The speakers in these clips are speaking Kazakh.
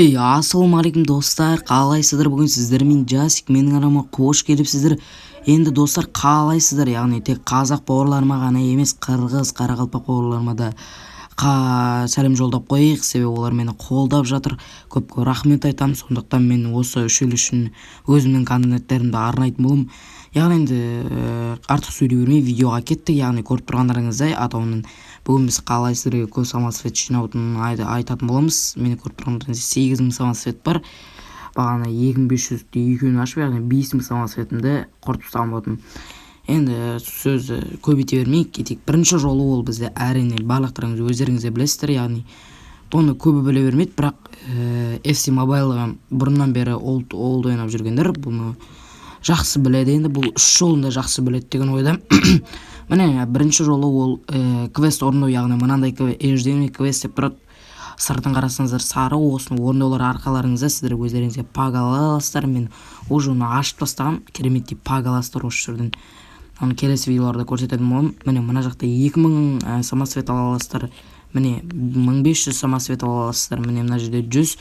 Ассалаумағалейкум достар, қалайсыздар? Бүгін сіздермен Жасик, менің арама қош келіпсіздер. Енді достар, қалайсыздар? Яғни тек қазақ бауырларыма ғана емес, қырғыз, қарақалпақ бауырларыма да сәлем жолдап қояйық, себебі олар мені қолдап жатыр. Көп рахмет айтамын. Сондықтан мен осы үш ел үшін өзімнің контенттерімді арнайтын болым. Яғни енді артық сөйлей бермей видеоға кеттік. Яғни көріп тұрғандарыңыздай атауының бүгін біз қалай сіздерге көп самосвет жинаудың айтатын боламыз. Мені көріп тұрғандарыңыздай 8000 самосвет бар. Бағана 2500-де екеуін ашып, яғни 5000 самосветімді құртып тастаған болатынмын. Енді сөз көбейте бермей кетейік. Бірінші жолы ол бізде әрине барлықтарыңыз өздеріңіз де білесіздер, яғни оны көбі біле бермейді, бірақ FC Mobile'ға бұрыннан бері олд ойнап жүргендер бұны жақсы біледі. Енді бұл үш жолын да жақсы біледі деген ойда. Міне бірінші жолы ол квест орындау, яғни мынандай ежеден квест деп тұрады. Сыртын қарасаңыздар сары, осыны орындаулар арқаларыңызда сіздер өздеріңізге паг ала аласыздар. Мен уже оны ашып тастаған, кереметтей паг аласыздар осы жерден. Оны келесі видеоларда көрсететін боламын. Міне мына жақта 2000 самосвет ала аласыздар. Міне 1500 самосвет ала аласыздар. Міне мына жерде 100.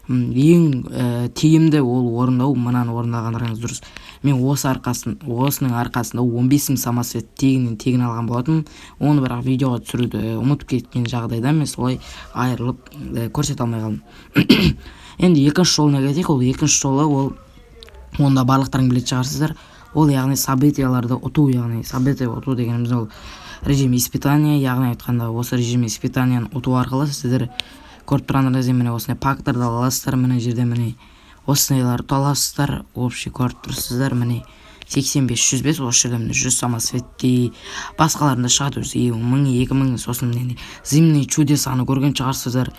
Ең тиімді ол орындау, мынаны орындағандарыңыз дұрыс. Мен осының арқасында 15000 самосвет тегін алған болатын. Оны бірақ видеоға түсіруді ұмытып кеткен жағдайда мен солай айырылып көрсете алмай қалдым. Енді екінші жолына кетейік. Ол екінші жолы ол онда барлықтарың білетін шығарсыздар. Ол яғни событияларды ұту, яғни события ұту дегеніміз ол режим испытания, яғни айтқанда осы режим испытанияны ұту арқылы сіздер көріп тұрғандарыңыздай міне осындай пактарды аласыздар. Міне жерде міне осындайларды ұта аласыздар. Общий көріп тұрсыздар. Міне 85-105, осы жерде міне 100 самосветті, басқаларында шығады өзі 1000, 2000, сосын міне зимний чудесаны көрген шығарсыздар.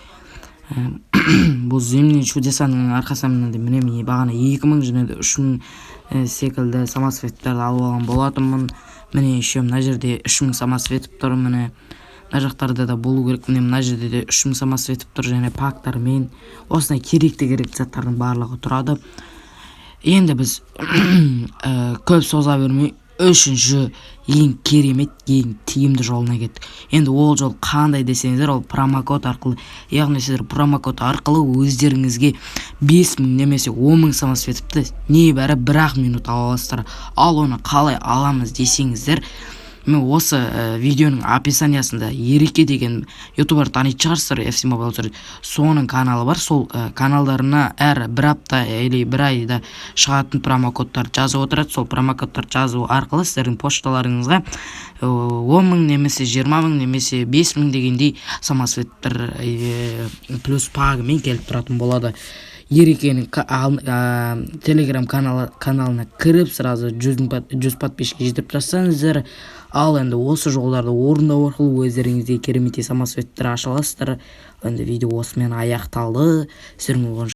Бұл зимний чудесаның арқасында міне бағана 2000 және де 3000 секілді самосветтерді алып алған болатынмын. Міне еще мына жерде 3000 самосветіп тұр. Міне мына жақтарда да болу керек. Міне мына жерде де 3000 самосветіп тұр, және пактармен осындай керекті заттардың барлығы тұрады. Енді біз көп соза бермей үшінші ең керемет, ең тиімді жолына кеттік. Енді ол жол қандай десеңіздер, ол промокод арқылы, яғни сіздер промокод арқылы өздеріңізге 5000 немесе 10000 самосветіпті небәрі 1-ақ минут ала аласыздар. Ал оны қалай аламыз десеңіздер, мен осы видеоның описаниясында Ереке деген ютубер танитын шығарсыздар, FC Mobile соның каналы бар. Сол каналдарына әр бір апта или бір айда шығатын промокодтар жазып отырады. Сол промокодтар жазу арқылы сіздердің пошталарыңызға 10000 немесе 20000 немесе 5000 дегендей самосветтер плюс пагымен келіп тұратын болады. Ерекенің телеграм каналына кіріп сразу 100 подписчикке жетіп тұрсаңыздар, ал енді осы жолдарды орындау арқылы өздеріңізде кереметтей самосветтер аша аласыздар. Енді видео осымен аяқталды.